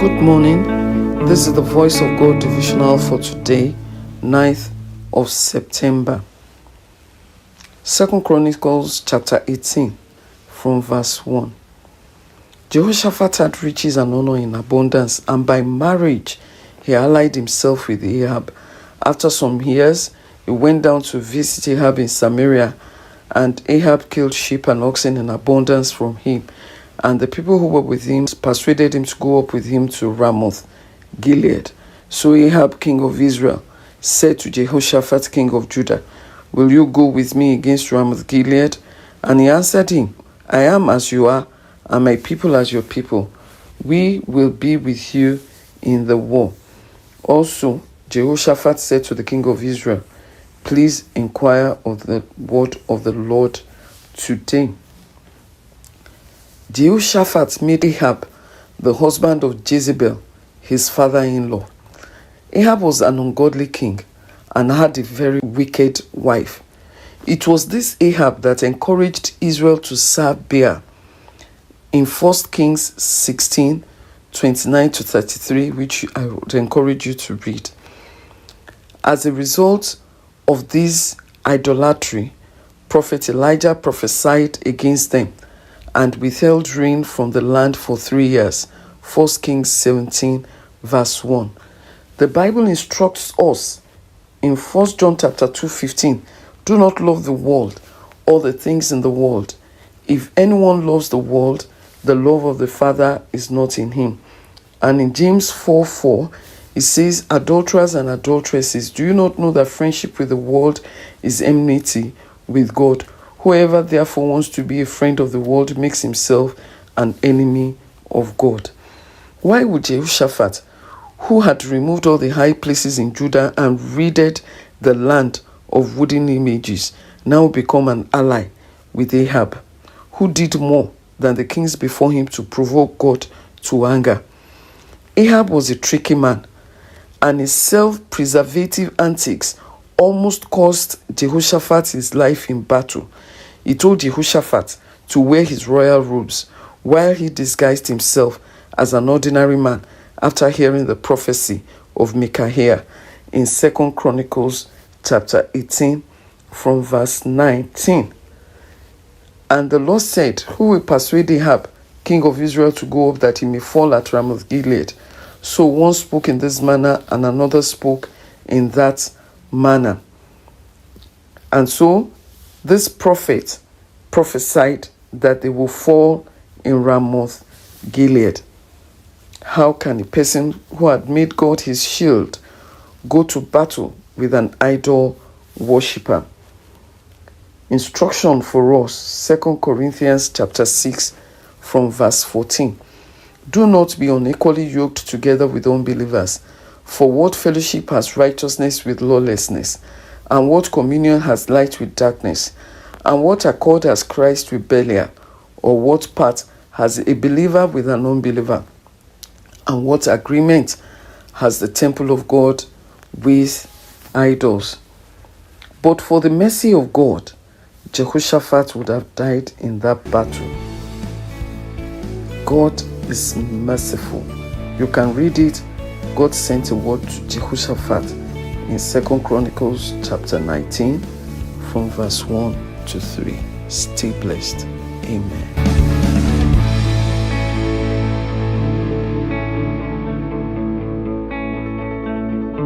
Good morning. This is the Voice of God Devotional for today, 9th of September. 2 Chronicles chapter 18 from verse 1. Jehoshaphat had riches and honor in abundance, and by marriage he allied himself with Ahab. After some years, he went down to visit Ahab in Samaria, and Ahab killed sheep and oxen in abundance from him. And the people who were with him persuaded him to go up with him to Ramoth Gilead. So Ahab, king of Israel, said to Jehoshaphat, king of Judah, "Will you go with me against Ramoth Gilead?" And he answered him, "I am as you are, and my people as your people. We will be with you in the war." Also, Jehoshaphat said to the king of Israel, "Please inquire of the word of the Lord today." Jehoshaphat made Ahab the husband of Jezebel, his father-in-law. Ahab was an ungodly king and had a very wicked wife. It was this Ahab that encouraged Israel to serve Baal. In 1 Kings 16, 29-33, which I would encourage you to read. As a result of this idolatry, Prophet Elijah prophesied against them and withheld rain from the land for 3 years. 1 Kings 17, verse 1. The Bible instructs us in 1 John chapter 2:15, "Do not love the world or the things in the world. If anyone loves the world, the love of the Father is not in him." And in James 4:4, it says, "Adulterers and adulteresses, do you not know that friendship with the world is enmity with God? Whoever therefore wants to be a friend of the world makes himself an enemy of God." Why would Jehoshaphat, who had removed all the high places in Judah and ridded the land of wooden images, now become an ally with Ahab, who did more than the kings before him to provoke God to anger? Ahab was a tricky man, and his self-preservative antics almost cost Jehoshaphat his life in battle. He told Jehoshaphat to wear his royal robes while he disguised himself as an ordinary man after hearing the prophecy of Micaiah in 2 Chronicles chapter 18 from verse 19. And the Lord said, "Who will persuade Ahab, king of Israel, to go up that he may fall at Ramoth Gilead?" So one spoke in this manner and another spoke in that manner. And so this prophet prophesied that they will fall in Ramoth Gilead. How can a person who had made God his shield go to battle with an idol worshipper? Instruction for us, 2 Corinthians chapter 6 from verse 14. "Do not be unequally yoked together with unbelievers. For what fellowship has righteousness with lawlessness? And what communion has light with darkness? And what accord has Christ with Belial? Or what part has a believer with an unbeliever? And what agreement has the temple of God with idols?" But for the mercy of God, Jehoshaphat would have died in that battle. God is merciful. You can read it. God sent a word to Jehoshaphat in 2 Chronicles chapter 19 from verse 1 to 3. Stay blessed. Amen.